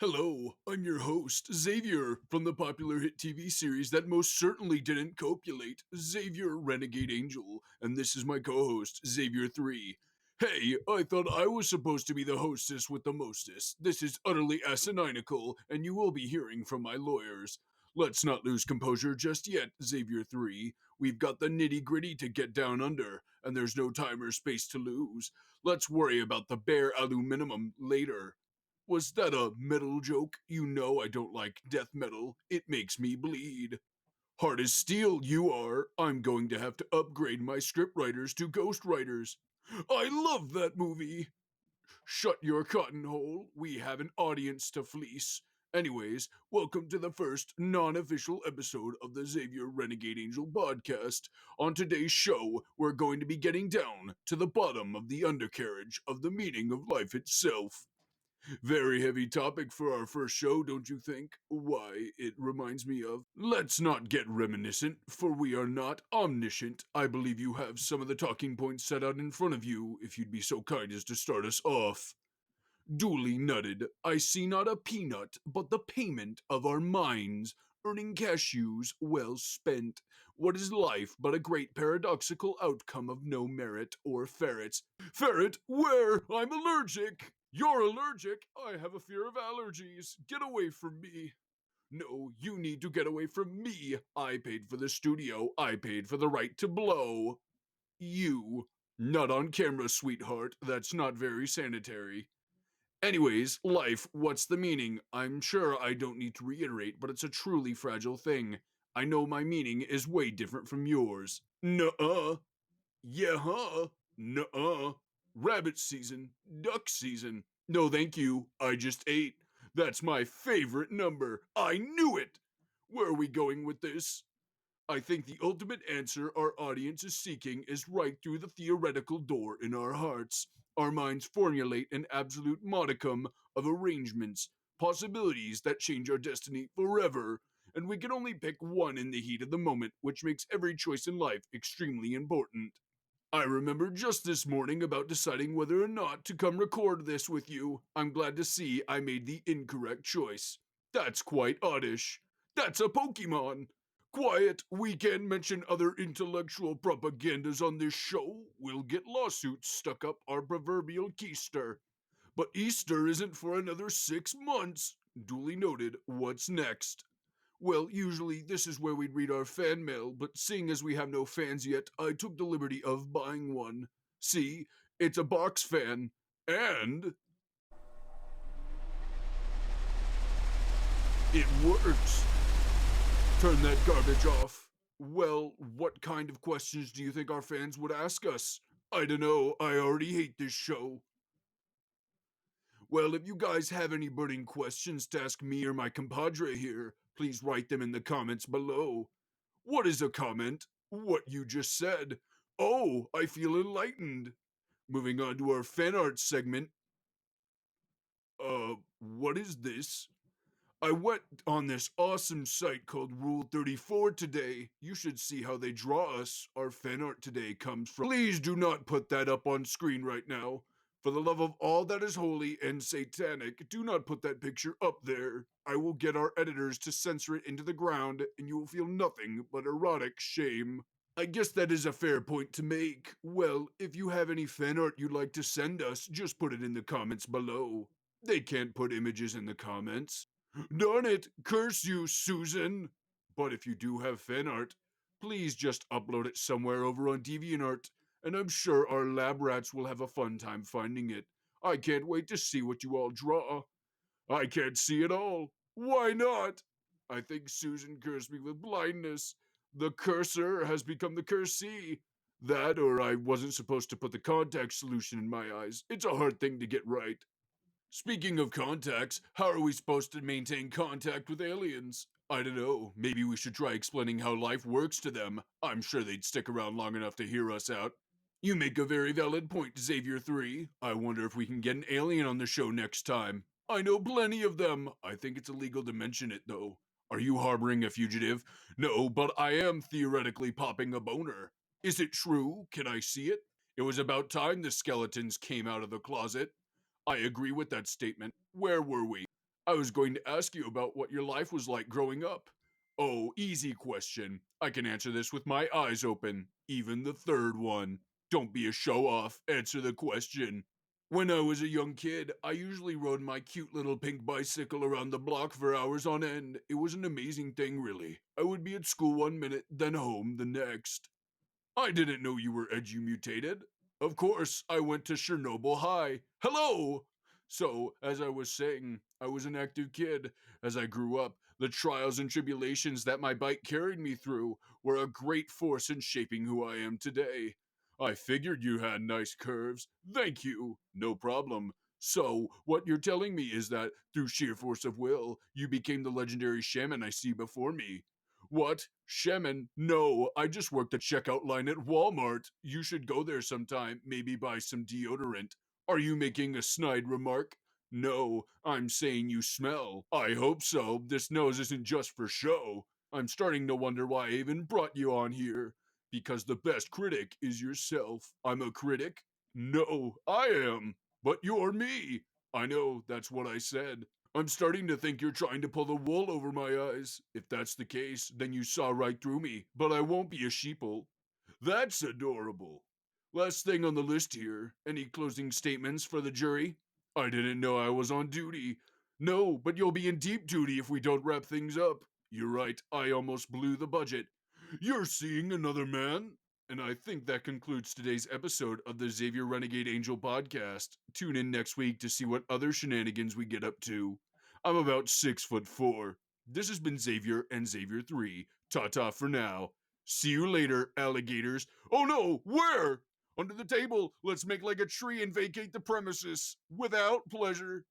Hello, I'm your host, Xavier, from the popular hit TV series that most certainly didn't copulate, Xavier Renegade Angel, and this is my co host, Xavier Three. Hey, I thought I was supposed to be the hostess with the mostest. This is utterly asininical, and you will be hearing from my lawyers. Let's not lose composure just yet, Xavier Three. We've got the nitty gritty to get down under, and there's no time or space to lose. Let's worry about the bare aluminum later. Was that a metal joke? You know I don't like death metal. It makes me bleed. Hard as steel, you are. I'm going to have to upgrade my script writers to ghost writers. I love that movie. Shut your cotton hole. We have an audience to fleece. Anyways, welcome to the first non official episode of the Xavier Renegade Angel podcast. On today's show, we're going to be getting down to the bottom of the undercarriage of the meaning of life itself. Very heavy topic for our first show, don't you think? Why, it reminds me of. Let's not get reminiscent, for we are not omniscient. I believe you have some of the talking points set out in front of you, if you'd be so kind as to start us off. Duly nutted, I see not a peanut, but the payment of our minds, earning cashews well spent. What is life but a great paradoxical outcome of no merit or ferrets? Ferret, where? I'm allergic! You're allergic? I have a fear of allergies. Get away from me. No, you need to get away from me. I paid for the studio. I paid for the right to blow. You. Not on camera, sweetheart. That's not very sanitary. Anyways, life, what's the meaning? I'm sure I don't need to reiterate, but it's a truly fragile thing. I know my meaning is way different from yours. Nuh-uh. Yeah, huh? Nuh-uh. Rabbit season. Duck season. No, thank you. I just ate. That's my favorite number. I knew it! Where are we going with this? I think the ultimate answer our audience is seeking is right through the theoretical door in our hearts. Our minds formulate an absolute modicum of arrangements, possibilities that change our destiny forever, and we can only pick one in the heat of the moment, which makes every choice in life extremely important. I remember just this morning about deciding whether or not to come record this with you. I'm glad to see I made the incorrect choice. That's quite oddish. That's a Pokemon. Quiet, we can't mention other intellectual propagandas on this show. We'll get lawsuits stuck up our proverbial keister. But Easter isn't for another 6 months. Duly noted, what's next? Well, usually this is where we'd read our fan mail, but seeing as we have no fans yet, I took the liberty of buying one. See, it's a box fan. And it works. Turn that garbage off. Well, what kind of questions do you think our fans would ask us? I dunno, I already hate this show. Well, if you guys have any burning questions to ask me or my compadre here, please write them in the comments below. What is a comment? What you just said. Oh, I feel enlightened. Moving on to our fan art segment. What is this? I went on this awesome site called Rule 34 today. You should see how they draw us. Our fan art today comes from. Please do not put that up on screen right now. For the love of all that is holy and satanic, do not put that picture up there. I will get our editors to censor it into the ground, and you will feel nothing but erotic shame. I guess that is a fair point to make. Well, if you have any fan art you'd like to send us, just put it in the comments below. They can't put images in the comments. Darn it, curse you, Susan! But if you do have fan art, please just upload it somewhere over on DeviantArt, and I'm sure our lab rats will have a fun time finding it. I can't wait to see what you all draw. I can't see it all. Why not? I think Susan cursed me with blindness. The cursor has become the cursee. That, or I wasn't supposed to put the contact solution in my eyes. It's a hard thing to get right. Speaking of contacts, how are we supposed to maintain contact with aliens? I don't know. Maybe we should try explaining how life works to them. I'm sure they'd stick around long enough to hear us out. You make a very valid point, Xavier Three. I wonder if we can get an alien on the show next time. I know plenty of them. I think it's illegal to mention it, though. Are you harboring a fugitive? No, but I am theoretically popping a boner. Is it true? Can I see it? It was about time the skeletons came out of the closet. I agree with that statement. Where were we? I was going to ask you about what your life was like growing up. Oh, easy question. I can answer this with my eyes open. Even the third one. Don't be a show off. Answer the question. When I was a young kid, I usually rode my cute little pink bicycle around the block for hours on end. It was an amazing thing, really. I would be at school one minute, then home the next. I didn't know you were edumutated. Of course, I went to Chernobyl High. Hello! So, as I was saying, I was an active kid. As I grew up, the trials and tribulations that my bike carried me through were a great force in shaping who I am today. I figured you had nice curves. Thank you. No problem. So, what you're telling me is that, through sheer force of will, you became the legendary shaman I see before me. What? Shaman? No, I just work the checkout line at Walmart. You should go there sometime, maybe buy some deodorant. Are you making a snide remark? No, I'm saying you smell. I hope so. This nose isn't just for show. I'm starting to wonder why I even brought you on here. Because the best critic is yourself. I'm a critic? No, I am. But you're me. I know, that's what I said. I'm starting to think you're trying to pull the wool over my eyes. If that's the case, then you saw right through me, but I won't be a sheeple. That's adorable. Last thing on the list here. Any closing statements for the jury? I didn't know I was on duty. No, but you'll be in deep duty if we don't wrap things up. You're right, I almost blew the budget. You're seeing another man? And I think that concludes today's episode of the Xavier Renegade Angel podcast. Tune in next week to see what other shenanigans we get up to. I'm about 6'4". This has been Xavier and Xavier Three. Ta-ta for now. See you later, alligators. Oh no, where? Under the table. Let's make like a tree and vacate the premises. Without pleasure.